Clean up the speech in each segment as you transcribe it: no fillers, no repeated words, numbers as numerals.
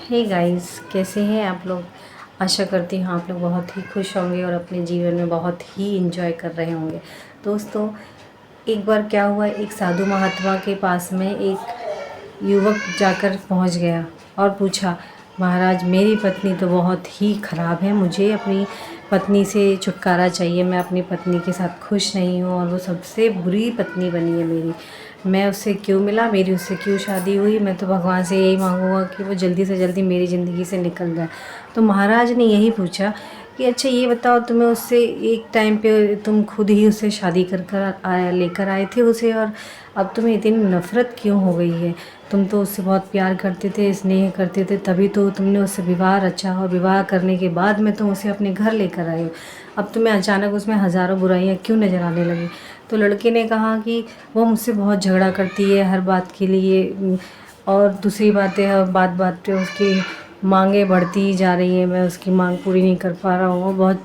Hey guys, कैसे हैं आप लोग। आशा करती हूँ आप लोग बहुत ही खुश होंगे और अपने जीवन में बहुत ही एंजॉय कर रहे होंगे। दोस्तों, एक बार क्या हुआ, एक साधु महात्मा के पास में एक युवक जाकर पहुंच गया और पूछा, महाराज मेरी पत्नी तो बहुत ही ख़राब है, मुझे अपनी पत्नी से छुटकारा चाहिए। मैं अपनी पत्नी के साथ खुश नहीं हूँ और वो सबसे बुरी पत्नी बनी है मेरी। मैं उससे क्यों मिला, मेरी उससे क्यों शादी हुई। मैं तो भगवान से यही मांगूंगा कि वो जल्दी से जल्दी मेरी ज़िंदगी से निकल जाए। तो महाराज ने यही पूछा कि अच्छा ये बताओ, तुम्हें उससे एक टाइम पे तुम खुद ही उससे शादी कर लेकर आए थे उसे, और अब तुम्हें इतनी नफ़रत क्यों हो गई है। तुम तो उससे बहुत प्यार करते थे, स्नेह करते थे, तभी तो तुमने उससे विवाह रचा, और विवाह करने के बाद में तुम उसे अपने घर लेकर आए हो। अब तुम्हें अचानक उसमें हज़ारों बुराइयां क्यों नज़र आने लगी। तो लड़के ने कहा कि वो मुझसे बहुत झगड़ा करती है हर बात के लिए, और दूसरी बात है बात बात पे उसकी मांगे बढ़ती ही जा रही है, मैं उसकी मांग पूरी नहीं कर पा रहा हूँ। वो बहुत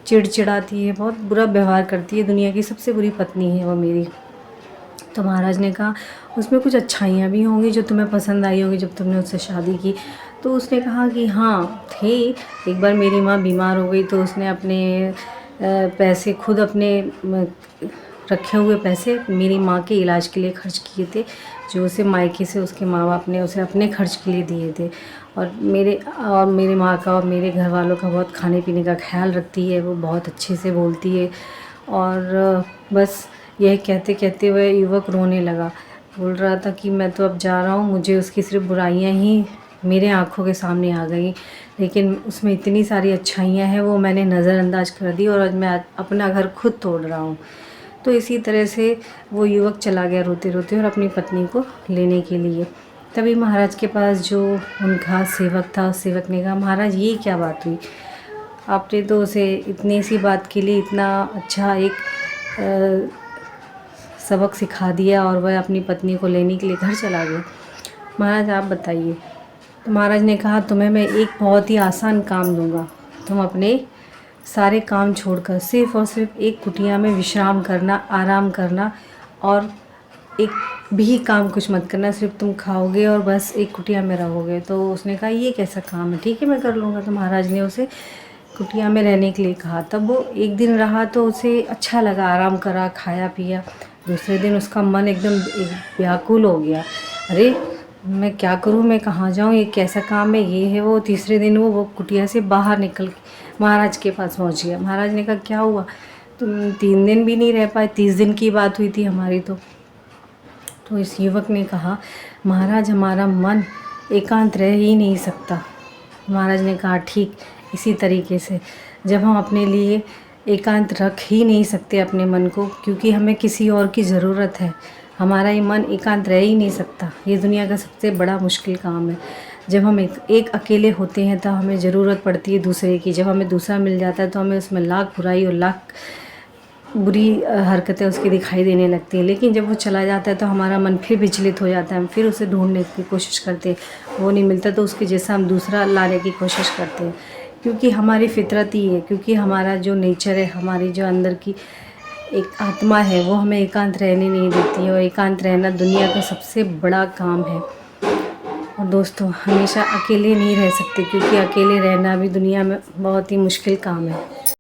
चिड़चिड़ाती है, बहुत बुरा व्यवहार करती है, दुनिया की सबसे बुरी पत्नी है वो मेरी। तो महाराज ने कहा उसमें कुछ अच्छाइयाँ भी होंगी जो तुम्हें पसंद आई होगी जब तुमने उससे शादी की। तो उसने कहा कि हाँ थे। एक बार मेरी माँ बीमार हो गई तो उसने अपने पैसे खुद अपने रखे हुए पैसे मेरी माँ के इलाज के लिए खर्च किए थे, जो उसे मायके से उसके माँ बाप ने उसे अपने खर्च के लिए दिए थे। और मेरे माँ का और मेरे घर वालों का बहुत खाने पीने का ख्याल रखती है, वो बहुत अच्छे से बोलती है। और बस यह कहते कहते वह युवक रोने लगा, बोल रहा था कि मैं तो अब जा रहा हूँ, मुझे उसकी सिर्फ बुराइयाँ ही मेरे आँखों के सामने आ गई, लेकिन उसमें इतनी सारी अच्छाइयाँ हैं वो मैंने नज़रअंदाज कर दी, और आज मैं अपना घर खुद तोड़ रहा हूँ। तो इसी तरह से वो युवक चला गया रोते रोते और अपनी पत्नी को लेने के लिए। तभी महाराज के पास जो उनका सेवक था, उस सेवक ने कहा, महाराज ये क्या बात हुई, आपने तो उसे इतनी सी बात के लिए इतना अच्छा एक सबक सिखा दिया और वह अपनी पत्नी को लेने के लिए घर चला गया। महाराज आप बताइए। तो महाराज ने कहा तुम्हें मैं एक बहुत ही आसान काम दूंगा, तुम अपने सारे काम छोड़कर सिर्फ़ और सिर्फ एक कुटिया में विश्राम करना, आराम करना, और एक भी काम कुछ मत करना, सिर्फ तुम खाओगे और बस एक कुटिया में रहोगे। तो उसने कहा ये कैसा काम है, ठीक है मैं कर लूँगा। तो महाराज ने उसे कुटिया में रहने के लिए कहा। तब वो एक दिन रहा तो उसे अच्छा लगा, आराम करा, खाया पिया। दूसरे दिन उसका मन एकदम व्याकुल हो गया, अरे मैं क्या करूँ, मैं कहाँ जाऊँ, ये कैसा काम है, ये है वो। तीसरे दिन वो कुटिया से बाहर निकल के महाराज के पास पहुँच गया। महाराज ने कहा क्या हुआ, तुम 3 दिन भी नहीं रह पाए, 30 दिन की बात हुई थी हमारी तो इस युवक ने कहा, महाराज हमारा मन एकांत रह ही नहीं सकता। महाराज ने कहा ठीक इसी तरीके से जब हम अपने लिए एकांत रख ही नहीं सकते अपने मन को, क्योंकि हमें किसी और की ज़रूरत है, हमारा ये मन एकांत रह ही नहीं सकता। ये दुनिया का सबसे बड़ा मुश्किल काम है। जब हम एक अकेले होते हैं तो हमें ज़रूरत पड़ती है दूसरे की, जब हमें दूसरा मिल जाता है तो हमें उसमें लाख बुराई और लाख बुरी हरकतें उसकी दिखाई देने लगती हैं। लेकिन जब वो चला जाता है तो हमारा मन फिर विचलित हो जाता है, हम फिर उसे ढूंढने की कोशिश करते हैं, वो नहीं मिलता तो उसके जैसा हम दूसरा लाने की कोशिश करते हैं, क्योंकि हमारी फितरत ही है, क्योंकि हमारा जो नेचर है, हमारी जो अंदर की एक आत्मा है, वो हमें एकांत रहने नहीं देती है। और एकांत रहना दुनिया का सबसे बड़ा काम है। और दोस्तों, हमेशा अकेले नहीं रह सकते, क्योंकि अकेले रहना भी दुनिया में बहुत ही मुश्किल काम है।